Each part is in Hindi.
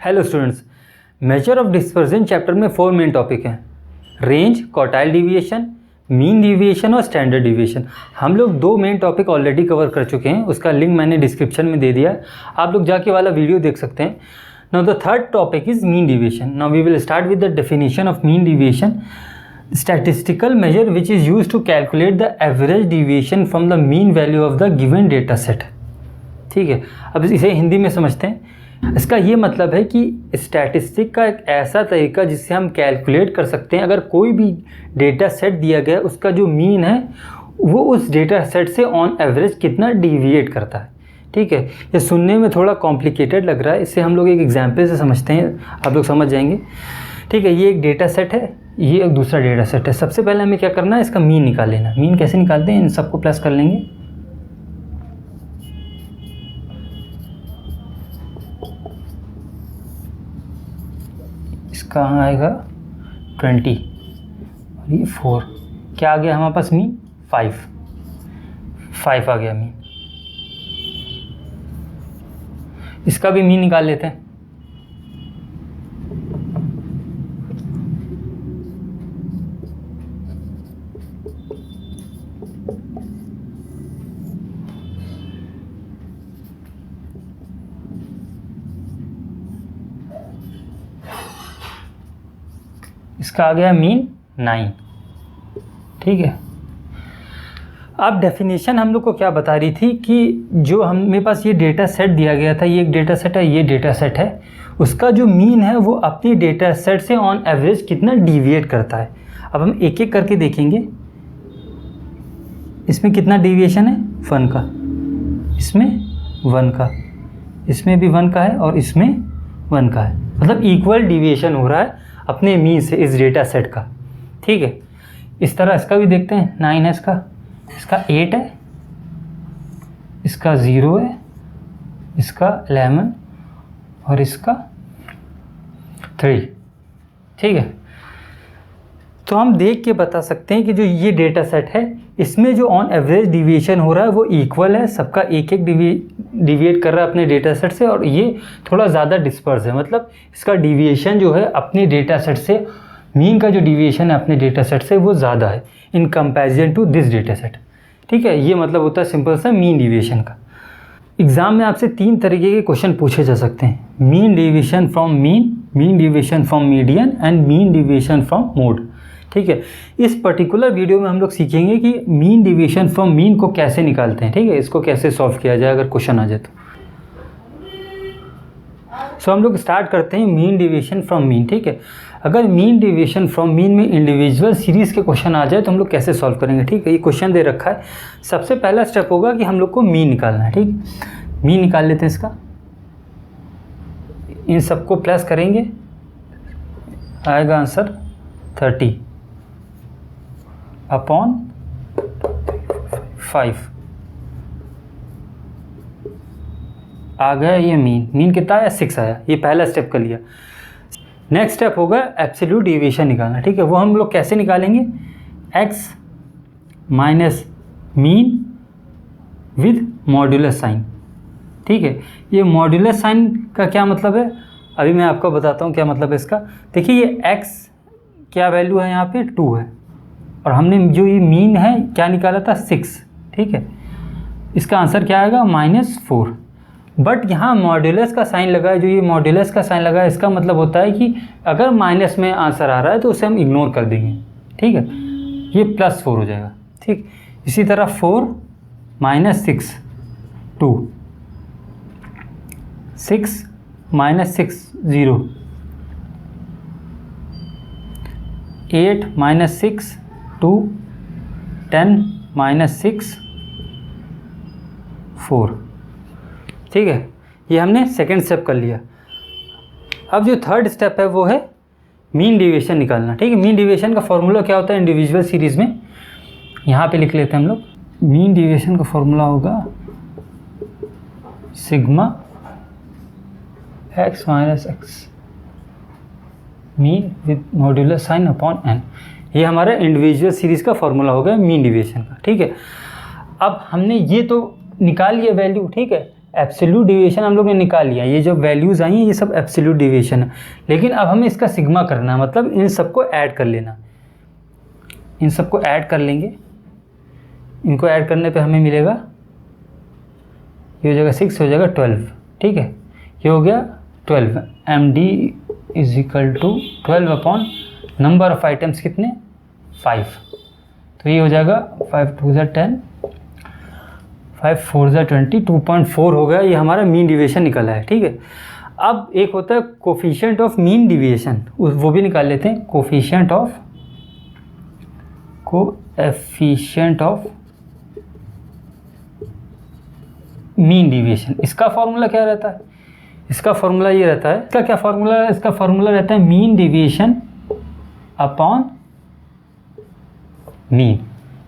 Hello students, measure of dispersion chapter में 4 मेन टॉपिक हैं। Range, quartile deviation, mean deviation और स्टैंडर्ड डिविएशन। हम लोग 2 मेन टॉपिक ऑलरेडी कवर कर चुके हैं, उसका लिंक मैंने डिस्क्रिप्शन में दे दिया है, आप लोग जाके वाला वीडियो देख सकते हैं। Now the third topic is mean deviation. Now we will start with the definition of mean deviation. Statistical measure which is use to calculate the average deviation from the mean value of the given data set. ठीक है, अब इसे हिंदी में समझते हैं। इसका ये मतलब है कि स्टैटिस्टिक का एक ऐसा तरीका जिससे हम कैलकुलेट कर सकते हैं अगर कोई भी डेटा सेट दिया गया उसका जो मीन है वो उस डेटा सेट से ऑन एवरेज कितना डिविएट करता है। ठीक है, ये सुनने में थोड़ा कॉम्प्लिकेटेड लग रहा है, इससे हम लोग एक एग्जाम्पल से समझते हैं, आप लोग समझ जाएंगे। ठीक है, ये एक डेटा सेट है, ये एक दूसरा डेटा सेट है। सबसे पहले हमें क्या करना है, इसका मीन निकाल लेना। मीन कैसे निकालते हैं, इन सबको प्लस कर लेंगे। कहाँ आएगा 20 और ये 4, क्या आ गया हमारे पास मीन 5 आ गया मीन। इसका भी मीन निकाल लेते हैं। इसका आ गया मीन 9। ठीक है, अब डेफिनेशन हम लोग को क्या बता रही थी कि जो मेरे पास ये डेटा सेट दिया गया था, ये एक डेटा सेट है, ये डेटा सेट है, उसका जो मीन है वो अपनी डेटा सेट से ऑन एवरेज कितना डिविएट करता है। अब हम एक एक करके देखेंगे। इसमें कितना डिविएशन है, 1 का, इसमें 1 का, इसमें भी 1 का है और इसमें 1 का है, मतलब इक्वल डिविएशन हो रहा है अपने मीन से इस डेटा सेट का। ठीक है, इस तरह इसका भी देखते हैं। 9 है इसका 8 है, इसका 0 है, इसका 11 और इसका 3। ठीक है, तो हम देख के बता सकते हैं कि जो ये डेटा सेट है इसमें जो ऑन एवरेज डिविएशन हो रहा है वो इक्वल है, सबका एक डिविएट कर रहा है अपने डेटा सेट से, और ये थोड़ा ज़्यादा डिस्पर्स है, मतलब इसका डिविएशन जो है अपने डेटा सेट से, मीन का जो डिविएशन है अपने डेटा सेट से वो ज़्यादा है in comparison to this data set. ठीक है, ये मतलब होता है सिंपल सा मीन डिविएशन का। एग्ज़ाम में आपसे 3 तरीके के क्वेश्चन पूछे जा सकते हैं, mean deviation from mean, mean deviation from median and mean deviation from mode. ठीक है, इस पर्टिकुलर वीडियो में हम लोग सीखेंगे कि मीन डिविएशन फ्रॉम मीन को कैसे निकालते हैं। ठीक है, इसको कैसे सॉल्व किया जाए अगर क्वेश्चन आ जाए तो। सो हम लोग स्टार्ट करते हैं मीन डिविएशन फ्रॉम मीन। ठीक है, अगर मीन डिविएशन फ्रॉम मीन में इंडिविजुअल सीरीज़ के क्वेश्चन आ जाए तो हम लोग कैसे सॉल्व करेंगे। ठीक है, ये क्वेश्चन दे रखा है, सबसे पहला स्टेप होगा कि हम लोग को मीन निकालना है। ठीक, मीन निकाल लेते हैं इसका, इन सबको प्लस करेंगे, आएगा आंसर 30 अपॉन 5 आ गया ये मीन कितना आया, 6 आया। ये पहला स्टेप कर लिया। नेक्स्ट स्टेप होगा एब्सोल्यूट डिविएशन निकालना। ठीक है, वो हम लोग कैसे निकालेंगे, x minus mean with modulus sign. ठीक है, ये मॉड्यूलस साइन का क्या मतलब है, अभी मैं आपको बताता हूँ क्या मतलब है इसका। देखिए, ये x क्या वैल्यू है, यहाँ पे 2 है, और हमने जो ये मीन है क्या निकाला था, 6। ठीक है, इसका आंसर क्या आएगा, -4। बट यहाँ मॉड्यूलस का साइन लगा है, जो ये मॉड्यूलस का साइन लगा है इसका मतलब होता है कि अगर माइनस में आंसर आ रहा है तो उसे हम इग्नोर कर देंगे। ठीक है, ये +4 हो जाएगा। ठीक, इसी तरह 4 - 6 2, 6 - 6 0, 8 - 6 2, 10 - 6 4। ठीक है, ये हमने सेकेंड स्टेप कर लिया। अब जो थर्ड स्टेप है वो है मीन डिविएशन निकालना। ठीक है, मीन डिविएशन का फॉर्मूला क्या होता है इंडिविजुअल सीरीज़ में, यहाँ पे लिख लेते हैं हम लोग। मीन डिविएशन का फॉर्मूला होगा sigma x - x mean with modulus sign upon n। ये हमारा इंडिविजुअल सीरीज़ का फॉर्मूला हो गया मीन डिविएशन का। ठीक है, अब हमने ये तो निकाल लिया वैल्यू। ठीक है, एब्सोल्यूट डिविएशन हम लोग ने निकाल लिया, ये जो वैल्यूज़ आई हैं ये सब एब्सोल्यूट डिविएशन है। लेकिन अब हमें इसका सिग्मा करना है, मतलब इन सबको ऐड कर लेना। इन सबको ऐड कर लेंगे, इनको ऐड करने पे हमें मिलेगा, ये हो जाएगा 6, हो जाएगा 12, ठीक है। ये हो गया 12, MD is equal to 12 upon number of items कितने, 5। तो ये हो जाएगा 5 2 ज़ा 10, 5 4 ज़ा 20, 2.4 हो गया। ये हमारा मीन डिविएशन निकला है, ठीक है। अब एक होता है कोफिशिएंट ऑफ मीन डिविएशन, वो भी निकाल लेते हैं। कोफिशिएंट ऑफ मीन डिविएशन, इसका फॉर्मूला क्या रहता है? इसका फॉर्मूला ये रहता है, इसका क्या फॉर्मूला है? इसका फॉर्मूला रहता है मीन डिविएशन अपॉन मीन,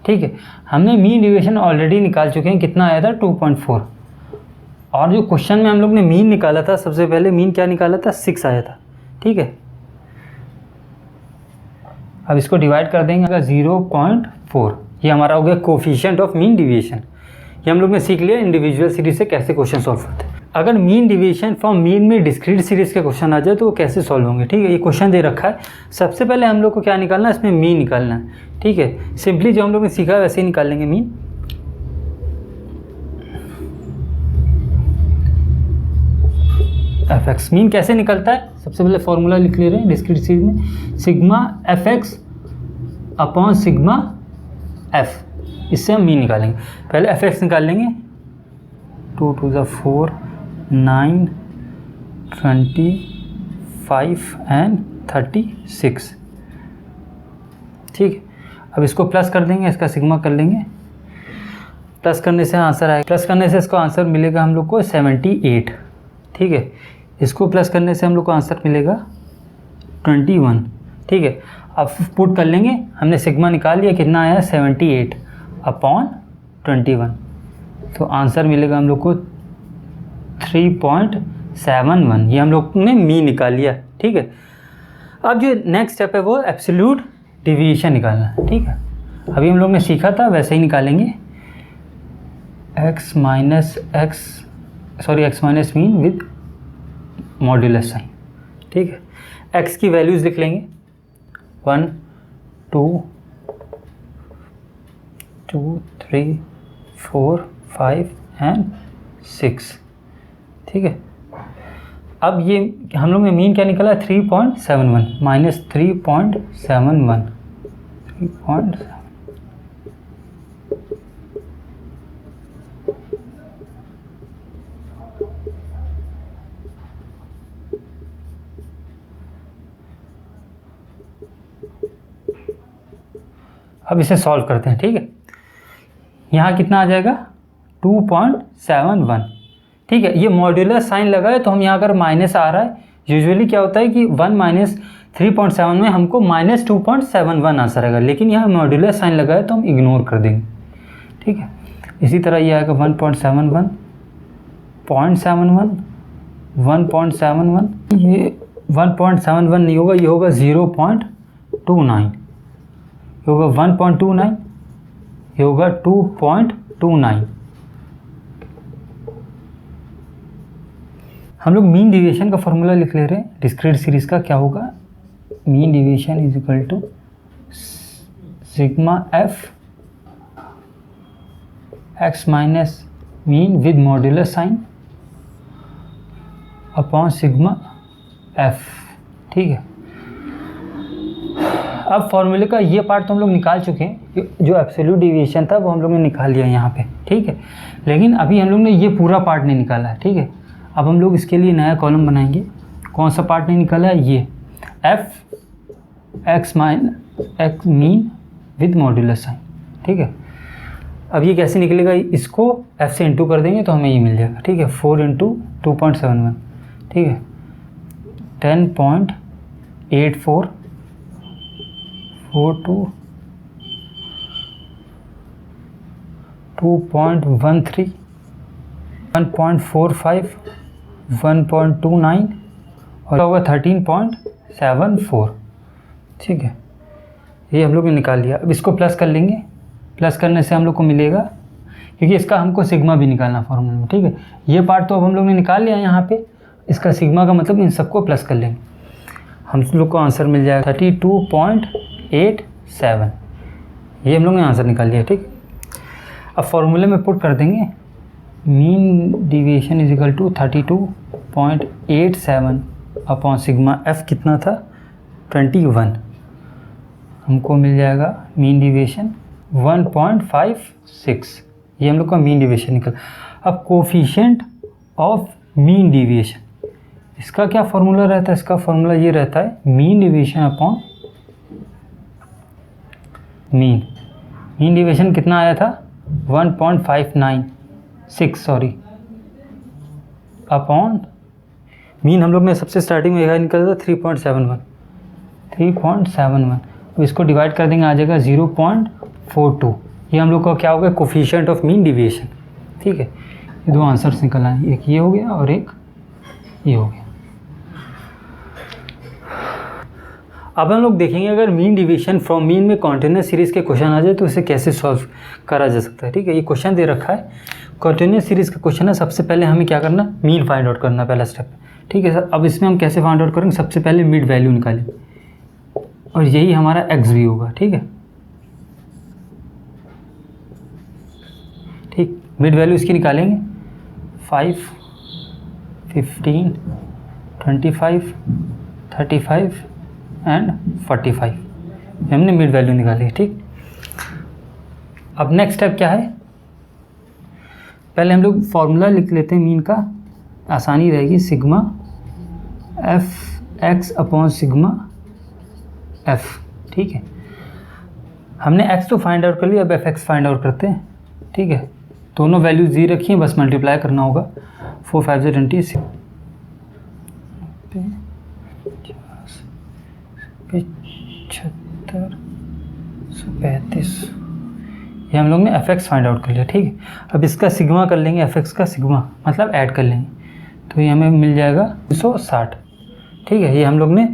ठीक है। हमने मीन डिविएशन ऑलरेडी निकाल चुके हैं, कितना आया था, 2.4। और जो क्वेश्चन में हम लोग ने मीन निकाला था, सबसे पहले मीन क्या निकाला था, 6 आया था, ठीक है। अब इसको डिवाइड कर देंगे 0.4, ये हमारा हो गया कोफिशिएंट ऑफ मीन डिविएशन। ये हम लोग ने सीख लिया इंडिविजुअल सीरीज से कैसे क्वेश्चन सॉल्व करते हैं। अगर मीन डिवीजन फ्रॉम मीन में डिस्क्रीट सीरीज के क्वेश्चन आ जाए तो वो कैसे सॉल्व होंगे, ठीक है। ये क्वेश्चन दे रखा है, सबसे पहले हम लोग को क्या निकालना है, इसमें मीन निकालना है, ठीक है। सिंपली जो हम लोग ने सीखा है वैसे ही निकाल लेंगे मीन। fx मीन कैसे निकलता है, सबसे पहले फॉर्मूला लिख ले रहे हैं डिस्क्रीट सीरीज में, sigma fx upon sigma f, इससे हम मीन निकालेंगे। पहले fx निकाल लेंगे, 2 2 ज़ा 4, 9, 25 एंड 36, ठीक है। अब इसको प्लस कर देंगे, इसका सिग्मा कर लेंगे, प्लस करने से आंसर आएगा, प्लस करने से इसको आंसर मिलेगा हम लोग को 78, ठीक है। इसको प्लस करने से हम लोग को आंसर मिलेगा 21, ठीक है। अब पुट कर लेंगे, हमने सिग्मा निकाल लिया, कितना आया 78 अपॉन 21, तो आंसर मिलेगा हम लोग को 3.71, ये हम लोग ने मीन निकाल लिया, ठीक है। अब जो नेक्स्ट स्टेप है वो एब्सोल्यूट डिवीएशन निकालना है, ठीक है। अभी हम लोग ने सीखा था वैसे ही निकालेंगे, x minus mean with modulus sign, ठीक है। x की वैल्यूज़ लिख लेंगे, 1 2 3 4 5 एंड 6, ठीक है। अब ये हम लोग ने मीन क्या निकाला, 3.71 माइनस 3.71, 3.7, अब इसे सॉल्व करते हैं, ठीक है। यहाँ कितना आ जाएगा 2.71, ठीक है। ये मॉड्यूलर साइन लगा है तो हम यहाँ अगर माइनस आ रहा है, यूजुअली क्या होता है कि 1 माइनस 3.7 में हमको माइनस 2.71 आंसर आएगा, लेकिन यहाँ मॉड्यूलर साइन लगा है तो हम इग्नोर कर देंगे, ठीक है। इसी तरह ये आएगा 1.71, 0.71, 1.71, ये 1.71 नहीं होगा, ये होगा 0.29, ये होगा 1.29, ये होगा 2.29। हम लोग मीन डिविएशन का फॉर्मूला लिख ले रहे हैं डिस्क्रीट सीरीज का, क्या होगा, mean deviation is equal to sigma f x minus mean with modulus sign upon sigma f, ठीक है। अब फॉर्मूले का ये पार्ट तो हम लोग निकाल चुके हैं, जो एब्सोल्यूट डिविएशन था वो हम लोग ने निकाल लिया यहाँ पे, ठीक है। लेकिन अभी हम लोग ने ये पूरा पार्ट नहीं निकाला है, ठीक है। अब हम लोग इसके लिए नया कॉलम बनाएंगे, कौन सा पार्ट नहीं निकाला है, ये f x mean with modulus sign, ठीक है। अब ये कैसे निकलेगा, इसको एफ से इंटू कर देंगे तो हमें ये मिल जाएगा, ठीक है। 4 × 2.71, ठीक है, 10.84 42 2.13 1.45 1.29 और होगा 13.74, ठीक है। ये हम लोग ने निकाल लिया। अब इसको प्लस कर लेंगे, प्लस करने से हम लोग को मिलेगा क्योंकि इसका हमको सिग्मा भी निकालना फॉर्मूले में, ठीक है। ये पार्ट तो अब हम लोग ने निकाल लिया यहाँ पे, इसका सिग्मा का मतलब इन सबको प्लस कर लेंगे, हम लोग को आंसर मिल जाएगा 32.87। ये हम लोग ने आंसर निकाल लिया, ठीक। अब फॉर्मूले में पुट कर देंगे mean deviation is equal to 32.87 upon sigma f कितना था 21, हमको मिल जाएगा मीन डिविएशन 1.56। ये हम लोग का मीन डिविएशन निकल। अब कोफिशिएंट ऑफ मीन डिविएशन, इसका क्या फॉर्मूला रहता है? इसका फॉर्मूला ये रहता है mean deviation upon mean. Mean deviation कितना आया था 1.596 सॉरी, अपॉन मीन हम लोग ने सबसे स्टार्टिंग में यह निकला था 3.71। तो इसको डिवाइड कर देंगे, आ जाएगा 0.42। ये हम लोग का क्या हो गया कोफिशिएंट ऑफ मीन डिविएशन, ठीक है। ये दो आंसर्स निकल आए, एक ये हो गया और एक ये हो गया। अब हम लोग देखेंगे अगर मीन डिवीजन फ्रॉम मीन में कॉन्टिन्यूस सीरीज़ के क्वेश्चन आ जाए तो इसे कैसे सॉल्व करा जा सकता है, ठीक है। ये क्वेश्चन दे रखा है, कॉन्टिन्यूस सीरीज़ का क्वेश्चन है। सबसे पहले हमें क्या करना, मीन फाइंड आउट करना, पहला स्टेप, ठीक है सर। अब इसमें हम कैसे फाइंड आउट करेंगे, सबसे पहले मिड वैल्यू निकालेंगे और यही हमारा एक्स भी होगा, ठीक है। ठीक, मिड वैल्यू इसकी निकालेंगे 5, 15, 25, 35 एंड 45। हमने मिड वैल्यू निकाली, ठीक। अब नेक्स्ट स्टेप क्या है, पहले हम लोग फॉर्मूला लिख लेते हैं मीन का, आसानी रहेगी। Sigma f x upon sigma f, ठीक है। हमने एक्स तो फाइंड आउट कर लिया, अब एफ एक्स फाइंड आउट करते हैं, ठीक है। दोनों वैल्यूज दी रखी हैं, बस मल्टीप्लाई करना होगा। 4 5 से 26, 75, 135। ये हम लोग ने एफ एक्स फाइंड आउट कर लिया, ठीक है। अब इसका सिग्मा कर लेंगे, एफ एक्स का सिग्मा मतलब ऐड कर लेंगे, तो ये हमें मिल जाएगा 260, ठीक है। ये हम लोग ने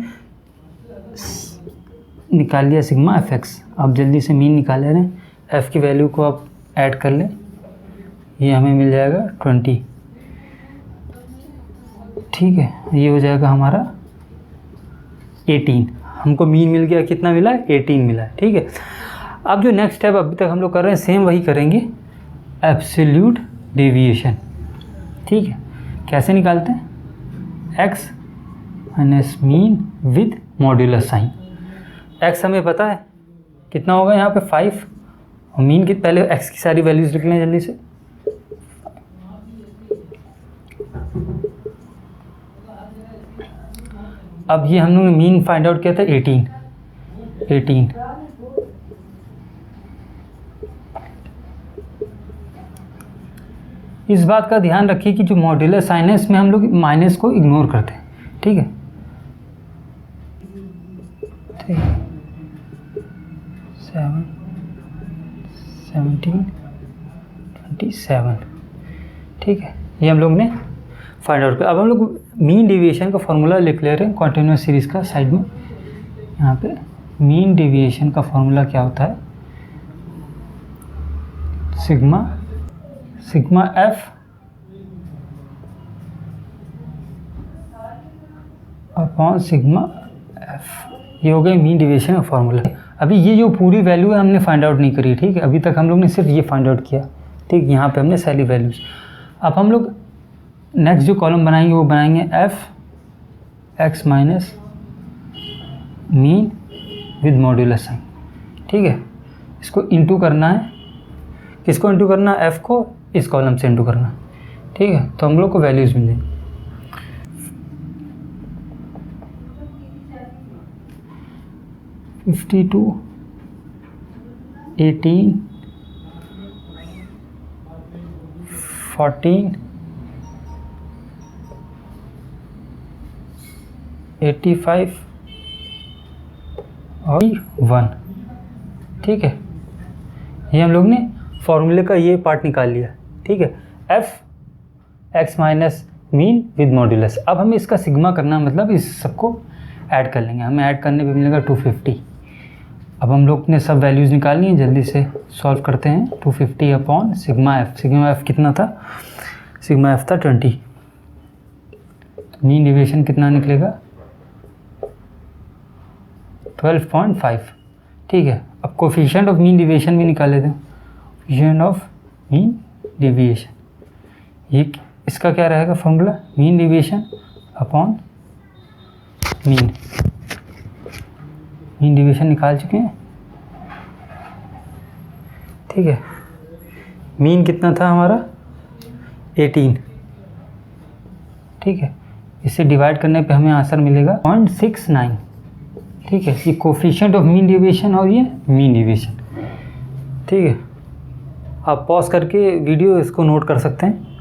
निकाल लिया सिग्मा एफ एक्स। अब जल्दी से मीन निकाल ले रहे हैं, एफ़ की वैल्यू को आप ऐड कर लें, ये हमें मिल जाएगा 20, ठीक है। ये हो जाएगा हमारा 18। हमको मीन मिल गया, कितना मिला है 18 मिला है, ठीक है। अब जो नेक्स्ट स्टेप अभी तक हम लोग कर रहे हैं सेम वही करेंगे, एब्सोल्यूट डेविएशन, ठीक है। कैसे निकालते हैं, x minus mean with modulus sign. X हमें पता है कितना होगा यहाँ पे 5, और मीन की पहले एक्स की सारी वैल्यूज लिख लें जल्दी से। अब ये हम लोग ने मीन फाइंड आउट किया था 18। इस बात का ध्यान रखिए कि जो मॉड्यूलस साइन है इसमें हम लोग माइनस को इग्नोर करते हैं, ठीक है। 7, 17, 27, ठीक है। ये हम लोग ने फाइंड आउट किया। अब हम लोग मीन डिविएशन का फॉर्मूला लिख ले रहे हैं कॉन्टिन्यूस सीरीज़ का साइड में। यहाँ पे मीन डिविएशन का फॉर्मूला क्या होता है, sigma F upon sigma F, ये हो गया मीन डिविएशन का फॉर्मूला। अभी ये जो पूरी वैल्यू है हमने फाइंड आउट नहीं करी, ठीक है। अभी तक हम लोग ने सिर्फ ये फाइंड आउट किया, ठीक। यहाँ पे हमने सारी वैल्यूज। अब हम लोग नेक्स्ट जो कॉलम बनाएंगे वो बनाएंगे f x minus mean with modulus sign, ठीक है। इसको इंटू करना है, किसको इंटू करना है, एफ को इस कॉलम से इंटू करना, ठीक है। तो हम लोग को वैल्यूज मिल जाएंगी। 52, 18, 14, 85 और 1, ठीक है। ये हम लोग ने फॉर्मूले का ये पार्ट निकाल लिया, ठीक है। F x minus mean with modulus. अब हमें इसका सिग्मा करना, मतलब इस सबको ऐड कर लेंगे, हमें ऐड करने पे मिलेगा 250। अब हम लोग ने सब वैल्यूज़ निकालनी है, जल्दी से सॉल्व करते हैं। 250 upon sigma F, sigma f कितना था, सिग्मा एफ था 20, मीन डेविएशन कितना निकलेगा 12.5। ठीक है, अब कोफिशिएंट ऑफ मीन डेविएशन भी निकाल लेते हैं। कोफिशिएंट ऑफ मीन डेविएशन, ये इसका क्या रहेगा formula, mean deviation upon mean deviation निकाल चुके हैं। ठीक है, मीन कितना था हमारा 18। ठीक है, इसे डिवाइड करने पे हमें आंसर मिलेगा 0.69। ठीक है, ये कोफिशिएंट ऑफ मीन डेविएशन और ये मीन डेविएशन। ठीक है, आप पॉज करके वीडियो इसको नोट कर सकते हैं।